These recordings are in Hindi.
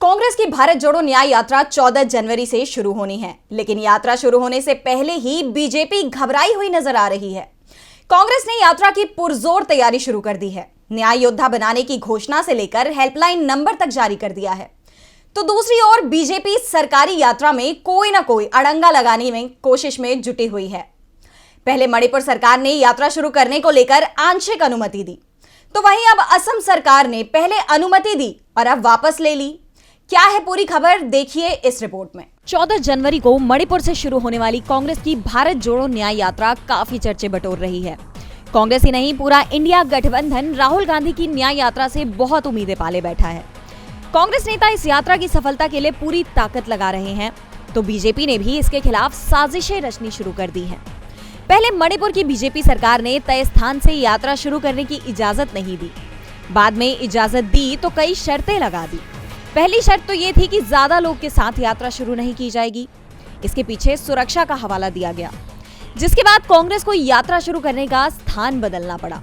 कांग्रेस की भारत जोड़ो न्याय यात्रा 14 जनवरी से शुरू होनी है, लेकिन यात्रा शुरू होने से पहले ही बीजेपी घबराई हुई नजर आ रही है। कांग्रेस ने यात्रा की पुरजोर तैयारी शुरू कर दी है। न्याय योद्धा बनाने की घोषणा से लेकर हेल्पलाइन नंबर तक जारी कर दिया है। तो दूसरी ओर बीजेपी सरकारी यात्रा में कोई ना कोई अड़ंगा लगाने में कोशिश में जुटी हुई है। पहले मणिपुर सरकार ने यात्रा शुरू करने को लेकर आंशिक अनुमति दी, तो वहीं अब असम सरकार ने पहले अनुमति दी और अब वापस ले ली। क्या है पूरी खबर, देखिए इस रिपोर्ट में। 14 जनवरी को मणिपुर से शुरू होने वाली कांग्रेस की भारत जोड़ो न्याय यात्रा काफी चर्चे बटोर रही है। कांग्रेस ही नहीं, पूरा इंडिया गठबंधन राहुल गांधी की न्याय यात्रा से बहुत उम्मीदें पाले बैठा है। कांग्रेस नेता इस यात्रा की सफलता के लिए पूरी ताकत लगा रहे हैं, तो बीजेपी ने भी इसके खिलाफ साजिशें रचनी शुरू कर दी है। पहले मणिपुर की बीजेपी सरकार ने तय स्थान से यात्रा शुरू करने की इजाजत नहीं दी, बाद में इजाजत दी तो कई शर्तें लगा दी। पहली शर्त तो ये थी कि ज्यादा लोग के साथ यात्रा शुरू नहीं की जाएगी। इसके पीछे सुरक्षा का हवाला दिया गया, जिसके बाद कांग्रेस को यात्रा शुरू करने का स्थान बदलना पड़ा।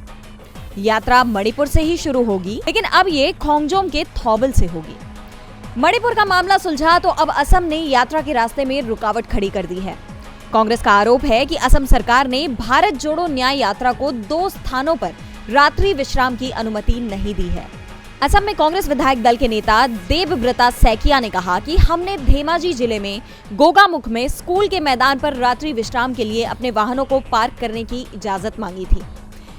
यात्रा मणिपुर से ही शुरू होगी, लेकिन अब ये खोंगजोम के थौबल से होगी। मणिपुर का मामला सुलझा तो अब असम ने यात्रा के रास्ते में रुकावट खड़ी कर दी है। कांग्रेस का आरोप है कि असम सरकार ने भारत जोड़ो न्याय यात्रा को 2 स्थानों पर रात्रि विश्राम की अनुमति नहीं दी है। असम में कांग्रेस विधायक दल के नेता देबव्रता सैकिया ने कहा कि हमने धेमाजी जिले में गोगामुख में स्कूल के मैदान पर रात्रि विश्राम के लिए अपने वाहनों को पार्क करने की इजाजत मांगी थी।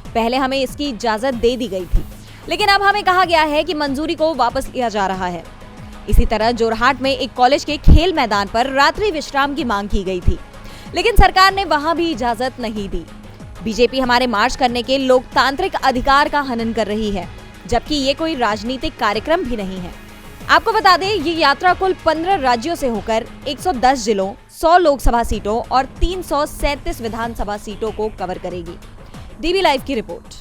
पहले हमें इसकी इजाजत दे दी गई थी, लेकिन अब हमें कहा गया है कि मंजूरी को वापस लिया जा रहा है। इसी तरह जोरहाट में एक कॉलेज के खेल मैदान पर रात्रि विश्राम की मांग की गई थी, लेकिन सरकार ने वहां भी इजाजत नहीं दी। बीजेपी हमारे मार्च करने के लोकतांत्रिक अधिकार का हनन कर रही है, जबकि ये कोई राजनीतिक कार्यक्रम भी नहीं है। आपको बता दें, ये यात्रा कुल 15 राज्यों से होकर 110 जिलों, 100 लोकसभा सीटों और 337 विधानसभा सीटों को कवर करेगी। डीबी लाइव की रिपोर्ट।